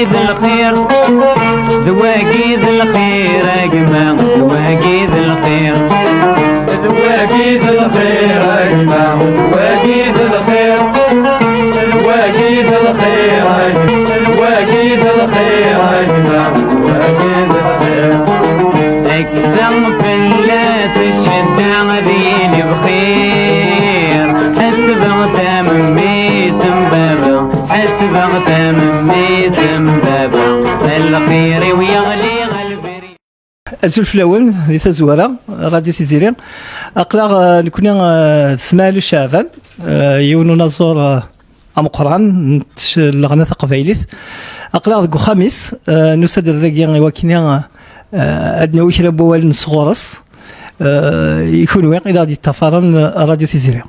ذواقيد الخير ذواقيد الخير يا جماعة ذواقيد الخير ذواقيد الخير يا جماعة ذواقيد الخير ذواقيد الخير ذواقيد الخير يا جماعة ذواقيد الخير اقسم بالله الشدة ديني بخير حسب غتام ميسم بابا حسب غتام ميسم بابا الخير ويغلي غالبري الزلف الأول دي تزوارة راديو تيزيري أقلع نكون تسمع شعبان يونو نزور أم قرآن لغنا ثقافيليث أقلع ذكو خميس نسد الرقيان وكنا أدنى ويكرا بوال نصغرس يكون وين إذا دي تفارن راديو تيزيري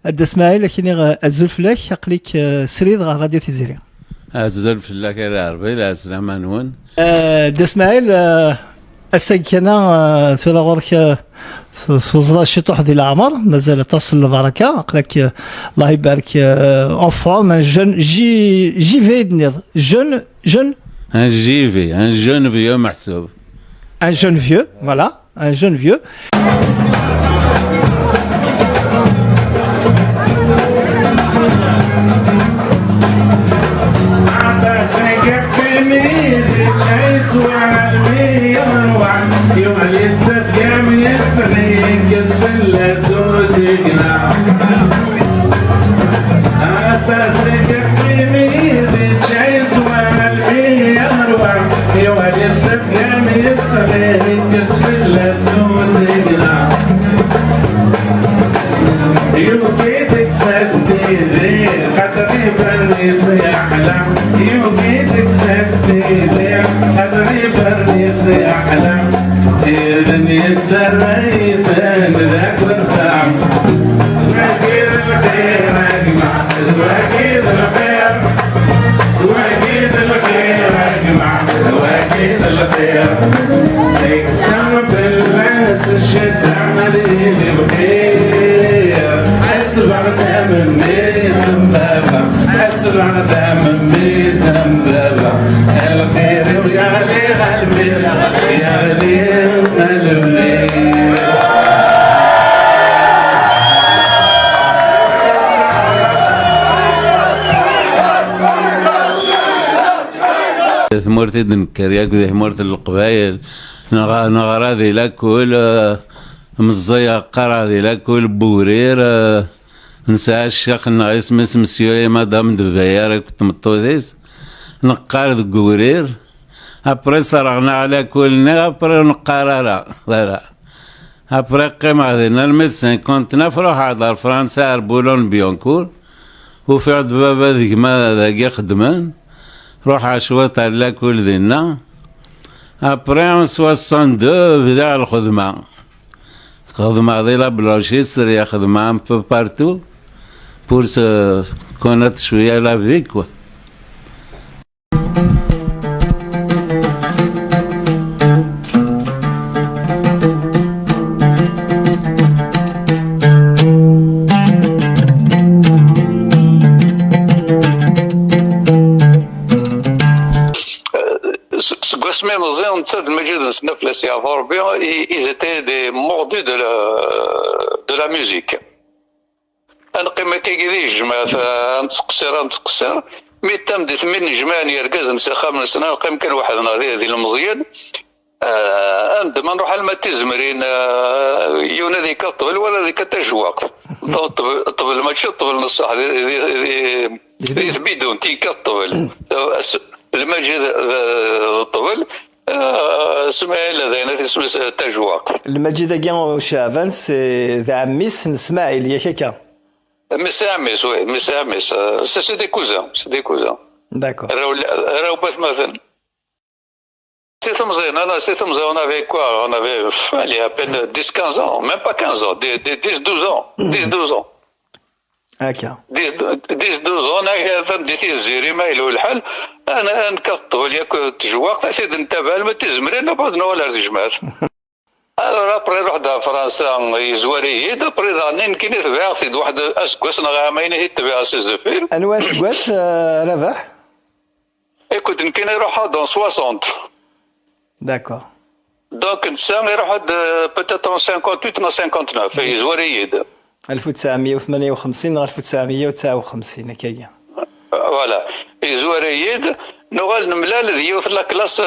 أدى اسماعيل لكن الزلف لك أقليك سريد راديو تيزيري الزلف لك العربي لا سلام نون أدى اسماعيل السكنة تلا غورك فوزا الشطوح ديال العمر مازال تصل البركة أقلك الله يبارك أون فورم ان جون جي في دنيض جون ان جي في ان جون فيو محسوب un jeune vieux, voilà, un jeune vieux. ثمرتي دنكرياك ذي ثمرت القبايل نغرا ذي لاكل مزيا قرا ذي لاكل بورير نسى الشيخ نغيس مسيو مدام دفاير كنت مطوذيس نقار ذي قورير ابري صرغنا على كلنا ابري نقار لا ابري قيمة ذينا الميدسين كنت نفرح على فرنسا اربولون بيونكور وفي عد بابا ذيك ما ذاك خدمان روح عشوات على كل ذينا ابري ان 62 بدا الخدمة خدمة ذي لا بلانشيستر يا خدمة ان بو بارتو بور كونت شوية لا في كوا ils étaient des mordus de la musique. أنقيم كيجري جماعة نتقصر مي تم دي ثمين جماعة يركز نسخة من السنة نقيم كان واحد نهار ذي المزيان عندما نروح على المتزمرين يونا ذيك الطبل ولا ذيك التجواق الطبل ماشي الطبل نصح ذي بدون تيك الطبل المجد الطبل اسماعيل هذا اسمه تجواق المجد كاع شعبان سي ذا عميس اسماعيل ياك هكا ميسي عميس وي ميسي عميس سي دي كوزان سي دي كوزان داكور راهو باش مثلا سي مزيان انا سي مزيان on avait quoi on avait il y a à peine 10-15 ans même pas 15 ans des 10-12 ans 10-12 ans هكا 10-12 انا فهمتي الزيري ما يلو الحال انا نكطب ليك تجواق سيد نتابع ما تزمري انا بعدنا ولا رجمات انا ابري روح فرنسا يزواري ابري ظنين كي نتبع سيد واحد اسكواس نغامين يتبع سي الزفير انواع اسكواس ربح écoute كان يروح دون 60 داكور. دونك نسا يروح بوتيتر 58 ولا 59 في زواريد 1958 و 1959 هكايا. فوالا زواريد نوغال نملال ذي يوث لا كلاس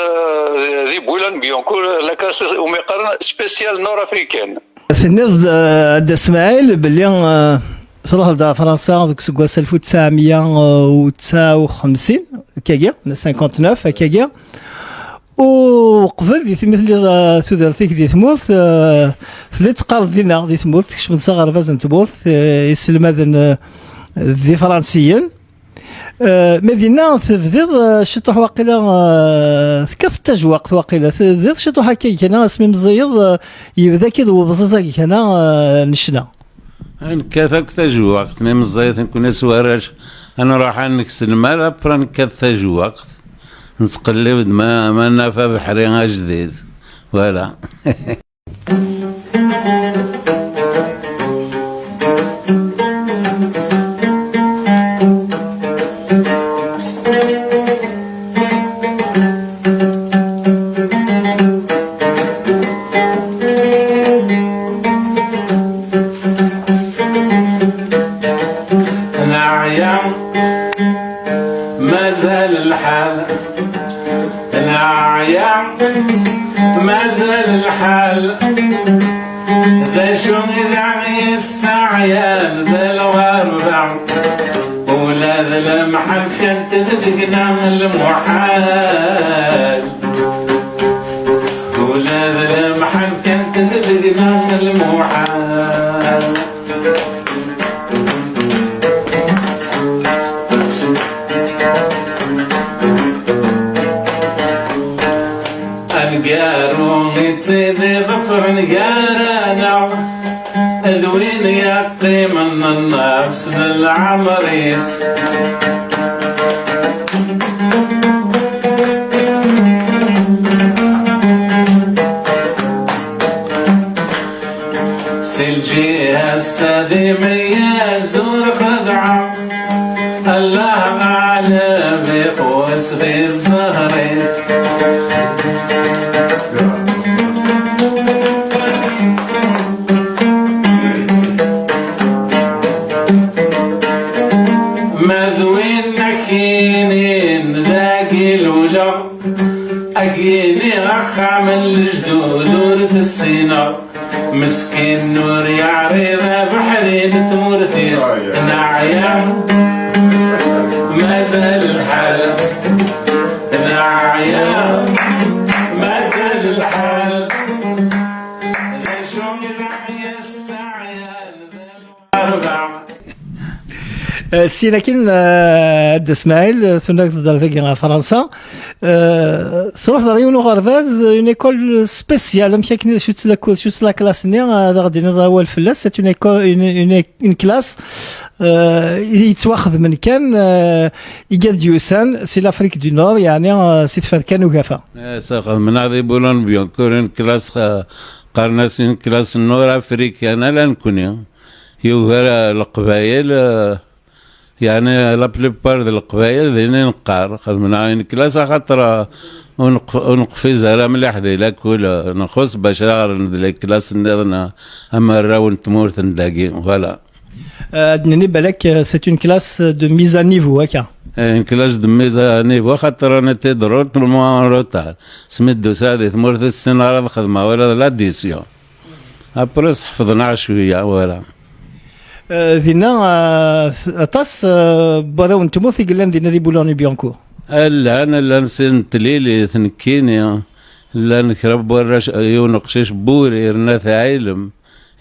ذي بولان بيونكور لا كلاس وميقارن سبيسيال نور افريكان. ثنيض عند اسماعيل باللي صراحة دا فرنسا دوك سكواس 1959 هكايا 59 هكايا. وقبل دي مثل ثودرتيك دي ثموث ثلاث قارض دينا دي ثموث كش من صغر فازن تبوث يسلم هذا دي فرنسيين مدينة تبديض شطوح واقيلا كاف تجوق واقيلا تبديض شطوح هكايا كان اسمي مزيض يبدا كذا وبصصا كان نشنا كافك تجوق ميم الزيت نكون سواراش انا راح نكس المال بران كاف تجوق نتقلب ما نافع بحريقة جديد فوالا. مازال الحال العيا مازال الحال ذا شون ذا السعيان ذا الغربع ولا ذا المحل كانت تذقنا المحال ولا ذا المحل كانت تذقنا المحال. نقارو نتسيدي ظفر نقارانا ذوين يقي من النفس للعمريس سلجي هالسادي ميا زور خضعة الله غالب يقوس ذي الزهريس أكيني غخا من الجدود ورث السينا مسكين نور يا عريضة بحرين تمورتيس نعيا مازال الحال نعيا مازال الحال ذا شوم يلعي السعيان ذا الأربع. سي لكن عند اسماعيل ثنا تهضر فرنسا تروح لريون غرفاز اون ايكول سبيسيال ماشي كي شوت لا كلاس ني غادي نضاول فلاس سي اون ايكول اون كلاس يتواخذ من كان يقاد ديوسان سي لافريك دو نور يعني سي تفركان وكافا من هذه بولون بيون كورن كلاس قرناس كلاس نور افريكان لا نكون يوهر القبائل يعني لا بليبار ديال القبائل ذيني نقار من عين كلاس خاطر ونقفز راه مليح ديالك ولا نخص باش ندير كلاس ندير اما راون تمورت نلاقي فوالا. ادني بالك سي اون كلاس دو ميز ا نيفو هكا ان كلاس دو ميز ا نيفو خاطر انا تيدرو طلمون روتار سمدو سادي تمورت السنه راه الخدمه ولا لاديسيون ابريس حفظنا شويه فوالا. ذينا اطاس بداو نتمو في قلان دينا دي بولوني بيانكور لا انا لا نسين تليلي ثنكيني لا نكرب وراش يونقشش بوري رنا علم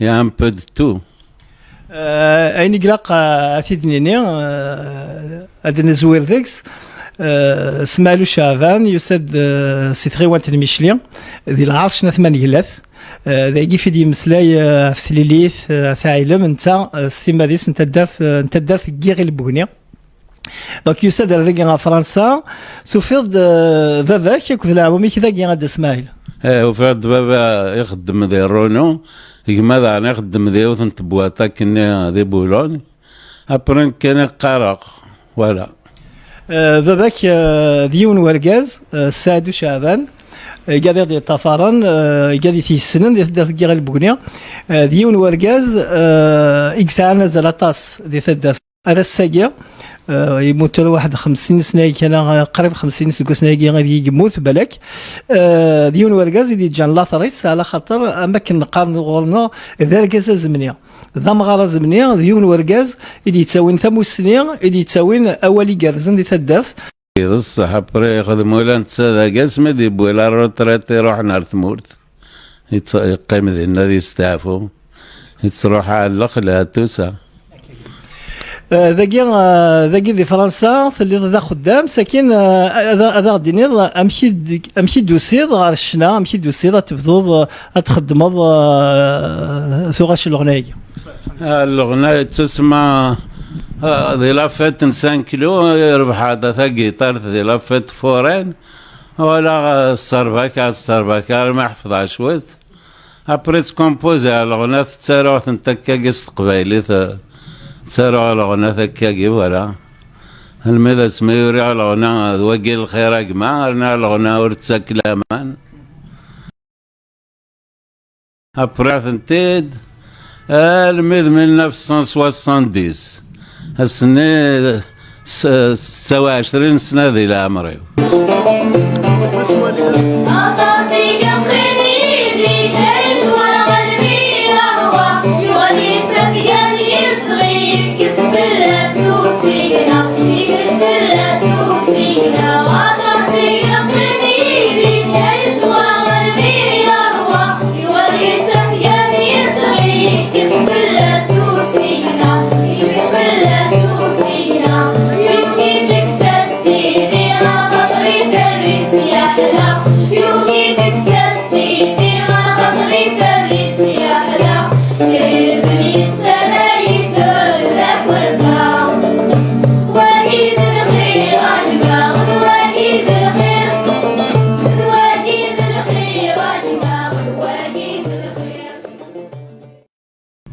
يا ان بو دو تو اين قلاق اثيدنيني ادنا زوير ذيكس سمالو شافان يسد سي تري وانت الميشلين ذي العرش نثمان يلاث ذاكي في دي مسلاي في سليليث ثايلم انت ستيماديس انت دارت كيغي البوغنيا دونك يسد ذاك فرنسا سوفيض باباك ياك تلعبوا كذا كي غاد اسماعيل وفرد بابا يخدم ذي رونو يما انا يخدم ذي وثنت بواطا كنا ذي بولون ابرن كان قرق فوالا. باباك ديون ورقاز سعد شعبان قادر دي طفران قادر في السنن دي غير البقنية ديون ورقاز إكسعنا زلاطاس دي ثدر على الساقية يموت واحد 50 سنة كان قريب 50 سنة غادي يموت بالك ديون ورقاز يدي جان لاثريس على خاطر اماكن نقارن غورنا ذا رقازه زمنيه ذا مغاره زمنيه ديون ورقاز يدي تساوين ثمو السنين يدي تساوين اولي كارزن دي تداف الصح بري يخدم ولا نتسا قاسم دي بولا روتريت يروح نهار ثمورت يقيم ذي النادي يستعفو يتروح على الأخ توسع ذاكي دي فرنسا اللي ذا خدام ساكن هذا غادي امشي دوسيد غير الشنا امشي دوسيد تبدو تخدمض ثوغاش الغنايه الغنايه تسمى دي لافيت 5 كيلو يربح هذا ثقي طرث دي لافيت فورين ولا السرباكا ما حفظها شويت ابري تكومبوزي على الغنايه تساروح نتكا قص قبايلي تسارع على غنا ثكاكي ولا الماذا سما يوري على غنا وقيل الخير أجمع على غنا ورتساك الأمان أبراث انتيد المذ من 1970 السنة 29 سنة ذي العمري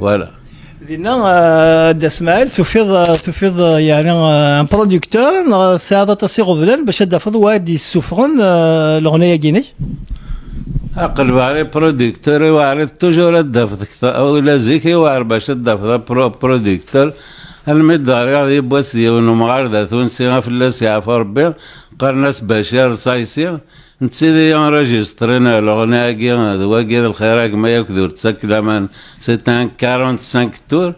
فوالا دينا دا اسماعيل تفيض يعني ان برودكتور ساعه تصيغ فلان باش دافض واحد يسوفرن الاغنيه كيني اقلب على برودكتور وعرف توجور دافض ولا زيكي وعرف باش دافض برودكتور المدار يعني بوسي ونمغار ثونسي فلاس يعرف ربي قرناس بشار صايسي نتسيدي انريجسترينا الاغنيه كي واكي الخيراك ما يكذور تسكلمان سيتان 45 تور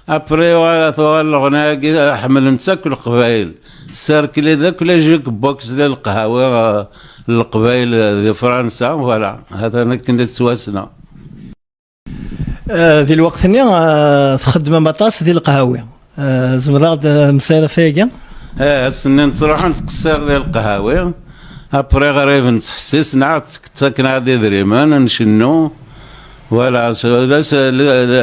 ابري ولا ثوال الاغنيه كي حمل نتسكل القبايل السيركلي ذاك ولا جيك بوكس ديال القهوه القبايل ديال فرنسا فوالا هذا انا كنت سواسنا ذي الوقت تخدم مطاس ديال القهاوي زمراد مسيره فيا السنين تروح نتقصر ديال القهاوي ابري غريب نتحسس نعت ساكن عادي دريمان نشنو ولا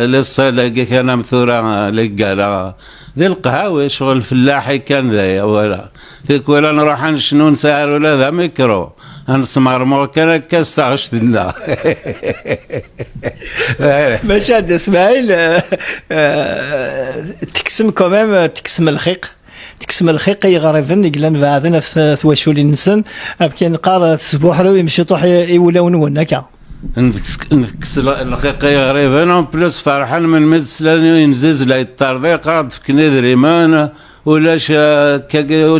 لسه لاقي كان مثورة لقالا ذي القهاوي شغل فلاحي كان ذايا ولا ذيك ولا نروح نشنو نسعر ولا ذا ميكرو نسمر مو كان كاس تعشت لنا ماشي هاد اسماعيل تقسم كوميم تقسم الخيق تكسم الخيق يغرفن يقلن بعضنا في ثواشولي نسن كان نقار تسبوح رو يمشي طوح يولون ونكا نكس الخيق يغرفن بلس فرحان من مدسلان ينزز لا يطردي قاعد في كنيدري مان ولاش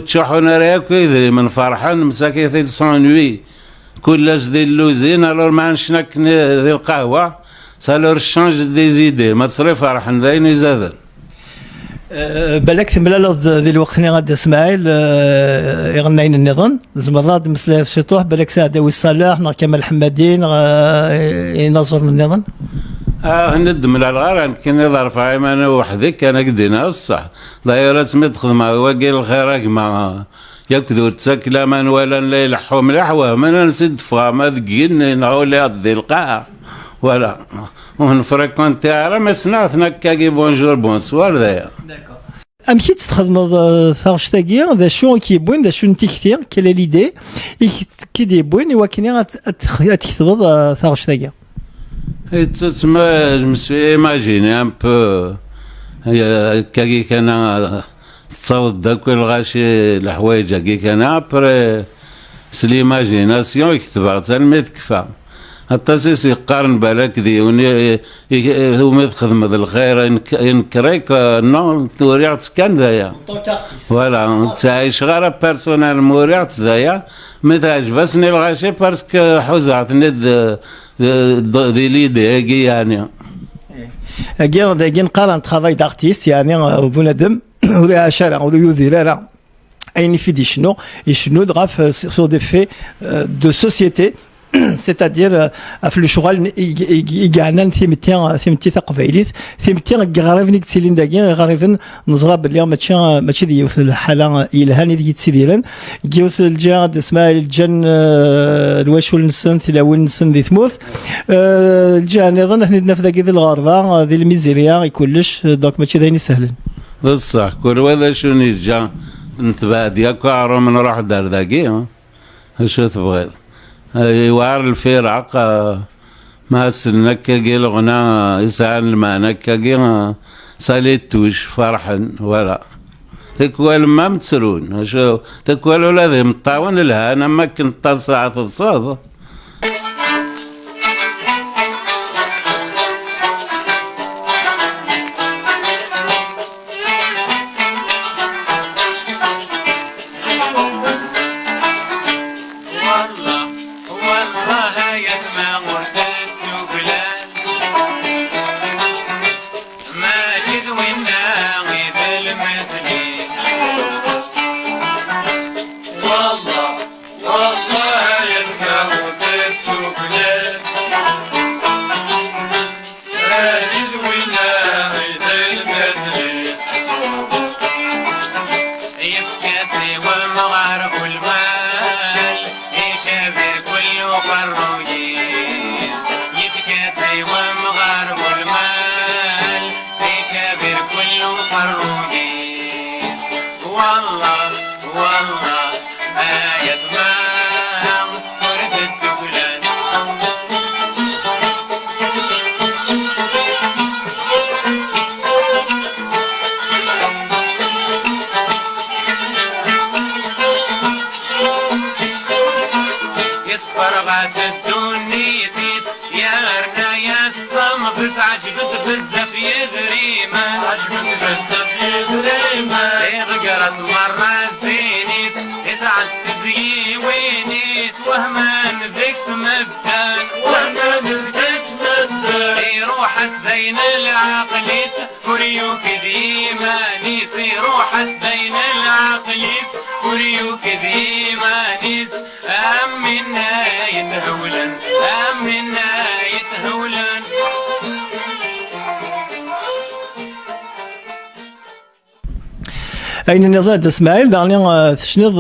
تشوحونا رياك يدري من فرحان مساكي ثيل سانوي كلاش دي اللوزين الور ما نشنك ذي القهوه سالور شانج دي زيدي ما تصري فرحان ذاين يزادن بالك تملا ذي الوقت اللي غادي اسماعيل يغنين النظام زمرات مسلا الشطوح بالك سعداوي الصلاح نا كمال الحمادين ينظر النظام ندم على الغار كان يظرف انا وحدي كان قدينا الصح دايره سميت تخدم واقيل الخير ما يكذور تسكلا من ولا لا يلحوا مليح وما نسد فما ذكين نعول ذي القاع ولا ونفريكونتي على ما سنعرف كاكي بونجور بونسوار ذايا امشي تخدم ثاغشتاكي ذا شو كيبوين ذا شو نتيكتي كلا ليدي كي ديبوين وكني تكتب ثاغشتاكي تسمى جو مسوي ايماجيني ان بو كاكي كان تصاوض داك الغاشي الحوايج كي كان ابري سليماجيناسيون يكتبها حتى ما تكفى حتى سيسي يقارن بالك ديوني هو ما تخدم هذا الخير ينكريك نو توريعت كان ذايا فوالا تعيش غير بيرسونيل موريعت ذايا ما تعجبسني الغاشي باسكو حوزعتني دي ليدي يعني كي نقارن ترافاي دارتيست يعني بنادم ولا شارع ولا يوزي لا أين في دي شنو يشنو غاف سور دي في دو سوسيتي c'est-à-dire في الشغل يقعنا ثيمتي تقبيليت ثيمتي غارفني تسيلين داكي غارفن نزرا بلي ماشي ديوث الحاله يلهاني ديك تسيديرن ديوث الجاد اسمها الجن الواشول نسن تلاوين نسن دي ثموث الجان ايضا حنا عندنا في ذاك الغربه ذي الميزيريا كلش دونك ماشي دايني سهلين بصح كل هذا شنو يجا نتبع ديالك عرو من نروح دار داكي شو تبغي يوار الفرق ما سنكاكي الغنى يسعى المعنكاكي ساليتوش فرحا ولا تكوال ما متسرون شو تكوال ولا ذي مطاون لها انا ما كنت ساعة الصاد أين نظام إسماعيل دارني تشنيض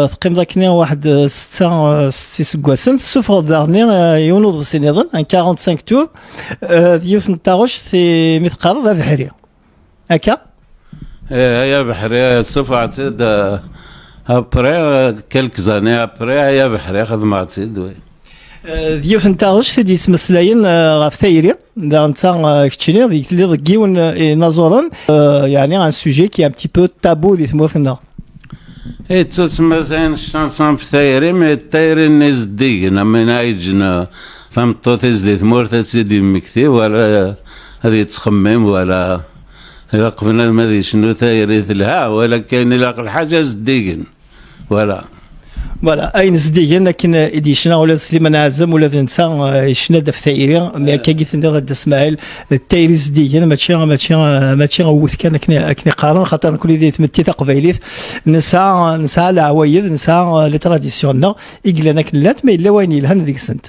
تقيم ذاكني واحد ستة سكواسن سوفر دارني يونض سنيضن ان 45 تور ديوس نتاغوش سي مثقال ذا بحري هكا يا بحري سوفر عتيد ابري كلك زاني ابري يا بحري خدماتي وي ديوس نتاغوش سي ديس مسلاين غاف تايري دا نتا كتشيني ديك اللي كيون نازورن يعني ان سوجي كي ان بتي بو تابو دي ثموثنا اي تسمى زين الشانسون في تايري مي التايري نيز دينا من ايجنا فهمت تزدي ثمور تسيدي مكتي ولا هذه تخمم ولا قبلنا ما دي شنو تايري لها ولا كاين لاق الحاجه زديقن ولا فوالا اين زديا لكن اديشنا ولا سليمان عزم ولا نسا شنا داف تايري مي كي قلت انت اسماعيل التايري زديا ماشي غوث كان كني قارن خاطر كل ذي تمتي تقبيليت نسا العوايد نسا لي تراديسيوننا يقلنا كلات ما الا وين يلهن ديك السنت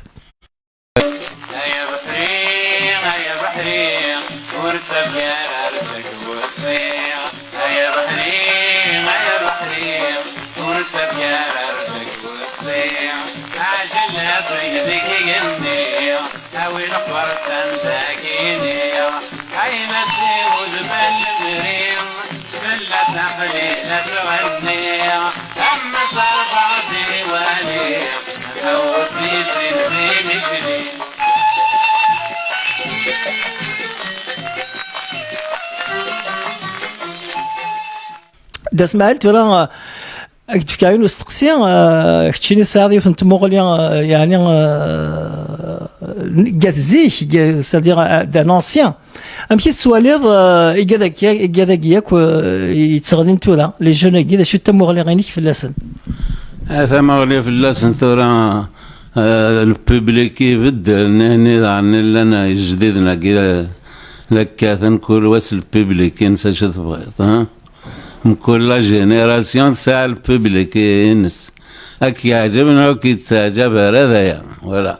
دا سمعت ولا كاين واستقسي كتشيني ساعدي تموغلي يعني قات زيك سادير دان انسيان ام كي تسواليض يقادك ياك يتغنين تورا لي جون كي شو تموغلي غينيك في اللسن هذا ما غلي في اللسن ثورة الببليك يبدل نهني عني لنا جديدنا كي لكاثن كل واس الببليك ينسى شو تبغيض ها من كل جينيراسيون ساعة الببليك ينس أكي يعجبنا وكي تساعجب هذايا ولا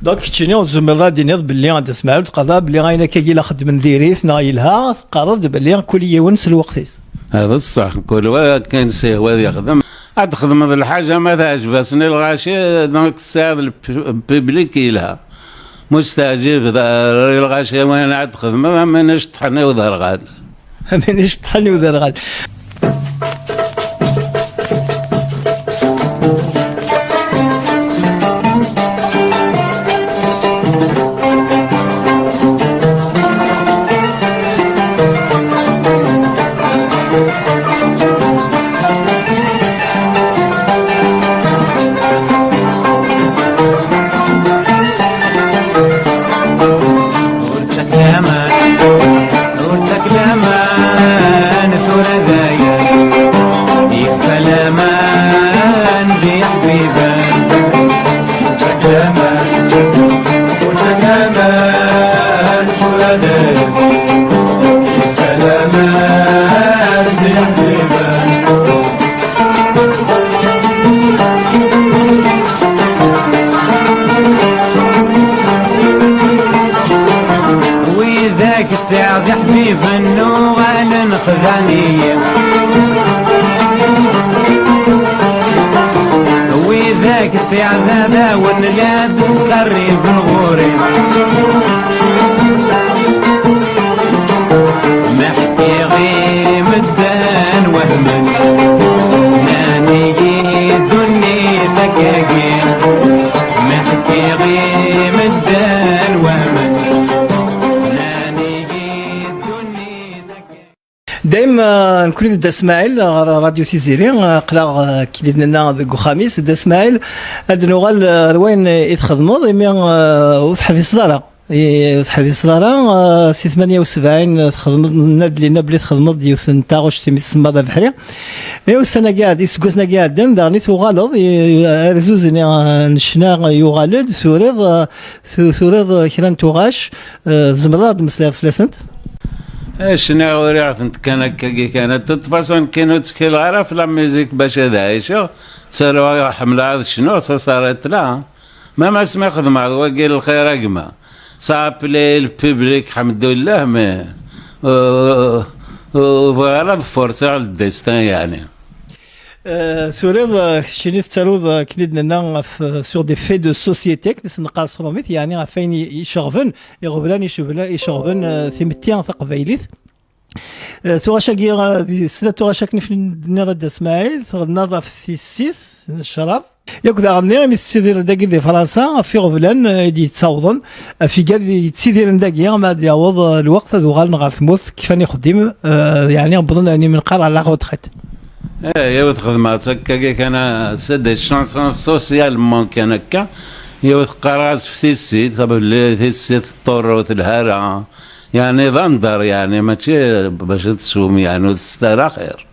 دونك كتشيني وزمرا دينيض باللي غادي تسمع تقضى باللي غاينا كي لا خدم نديريث نايلها قررت باللي كل يونس الوقت هذا الصح كل واحد كان سي هذا يخدم عاد خدم هذه الحاجة ما تعجبسني الغاشي دونك تساعد الببليك لها مستعجب الغاشي وين عاد خدمة ما نشطحني وظهر غاد مانيش طحني ودار غال ساعد حبيب النوغال نخذاني وذاك ساعد هذا ونلابس قريب الغوري محكي غير مدان وهمك ناني دني ذكاكي محكي غير مدان وهمك دايما نكون دا اسماعيل راديو سيزيري قلا كي لنا ذوك خميس دا اسماعيل هاد نوغال وين يتخدموا مي وتحفي صداره تحفي صداره سي 78 تخدم ناد لينا بلي تخدموا ديال سنتا واش تسمى ذا بحري مي السنه قاعد يسكسنا قاعد داني تغالط رزوزني نشنا يغالد سوريض كيرا نتوغاش زمراد مسير فلاسنت شنو ريعت كانت تتفاصل كانوا تسكيل غير في لا ميوزيك باش هذا عايشة تسالوا حملة شنو صارت لا ما سمع خدمة هو قال الخير أجمع صعب لي الببليك الحمد لله ما وفوالا فرصة للديستان يعني سوريض شنو تسالوا كنيدنا سور دي في دو سوسيتي كنس نقاس روميت يعني فين يشغفن يغبلان يشغفن ثمتيان ثقفيليث توغاشاكي سنة توغاشاك نفني رد اسماعيل نظف في السيث الشراب ياك غني متسيدير داكي دي فرنسا في غبلان يدي تصاوضن في قاد يتسيدير داكي ما يعوض الوقت ذو غال نغال ثموث كيفاني يخدم يعني بظن اني من قال على غوتخيت يا خدمات هكا كان سد الشانسون سوسيالمون كان هكا يا قراص في السيت طبعا في السيت الطور والهرة يعني ضندر يعني ماشي باش تسوم يعني وتسترى خير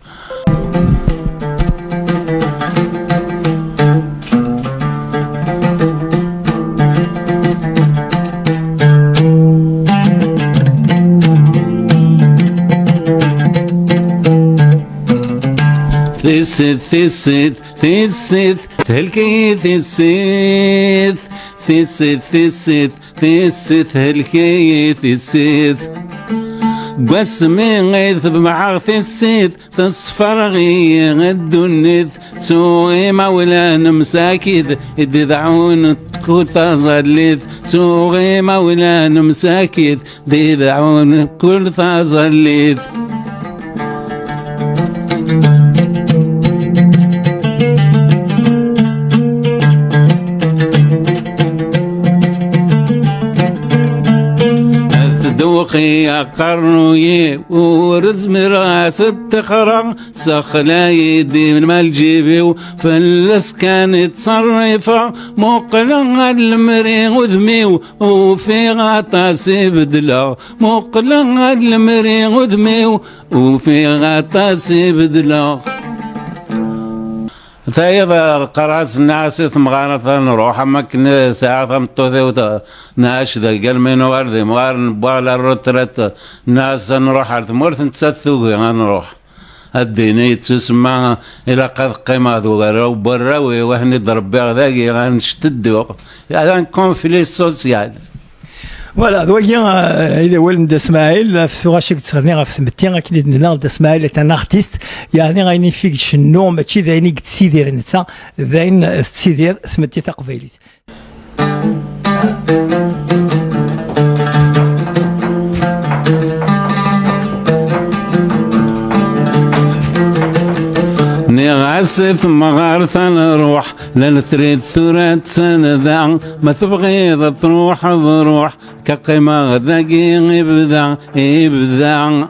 ثيسيت هلكي ثيسيت هلكي ثيسيت قسمي غيث بمع ثيسيت تصفر غي الدنيث سوغي مولانا مساكيد يدعون كل ظليث سوغي مولانا مساكيد يدعون كل ظليث الخي قرنوي ورزم راس التخرى سخلا يدي من مالجيبي وفلس كانت تصرفة مقلع المري وذمي وفي غطاسي بدلا مقلع المري وذمي وفي غطاسي بدلا ثايض قرأت الناس ثم غارة نروح أما كنا ساعة ثمتوثي ناش ذا قال من وردي مغار نبغى الروترات ناس نروح على ثمورث نتسثوغي نروح الديني تسمى إلى قد قيمة ذو براوي وهني ضرب ذاكي غنشتدو هذا كونفلي سوسيال فوالا دويا إذا ولد اسماعيل في سوغا شيك تسغني في سمتين أكيد نلقى اسماعيل ان ارتيست يعني غايني فيك شنو ماشي ذايني تسيدير نتا ذاين تسيدير سمتي تقبيليت نغاسف مغارث نروح لا تريد ثورات سنذا ما تبغي تروح ضروح كقيمة ذاقي يبدا يبدا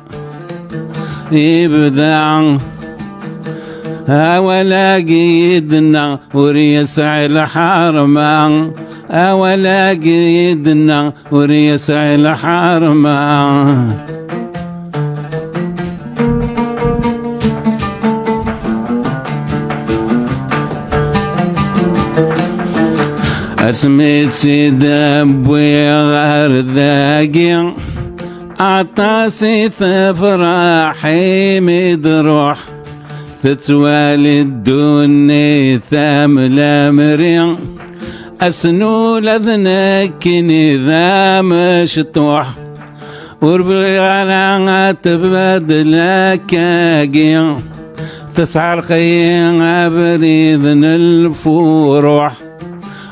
يبدا أولاقي يدنا وريسع الحرمة أولاقي يدنا وريسع الحرمة اسميت سيد ابوي غير ذاقي عطاسي ثفراحي مدروح فتوالي الدني ثامل مريم اسنو لذنكني ذا مشطوح وربغانا تبدلك اقي تسعر قيا بريذن الفروح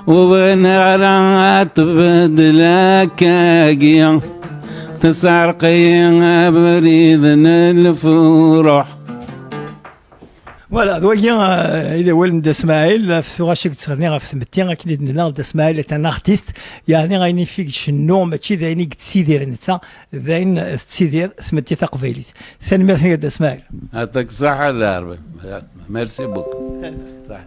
وبنغرا تبدلك اقي تسعر قيا بريذن الفروح فوالا دويا إذا ولد اسماعيل في سوغا شيك تسغني في سمتين أكيد نلقى اسماعيل ان ارتيست يعني غايني فيك شنو ماشي ذايني تسيدير نتا ذاين تسيدير سمتي تقبيليت ثاني ميرسي اسماعيل يعطيك الصحة العربي ميرسي بوك صح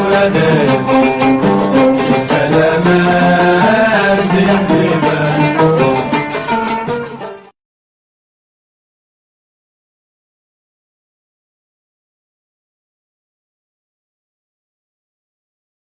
Brother.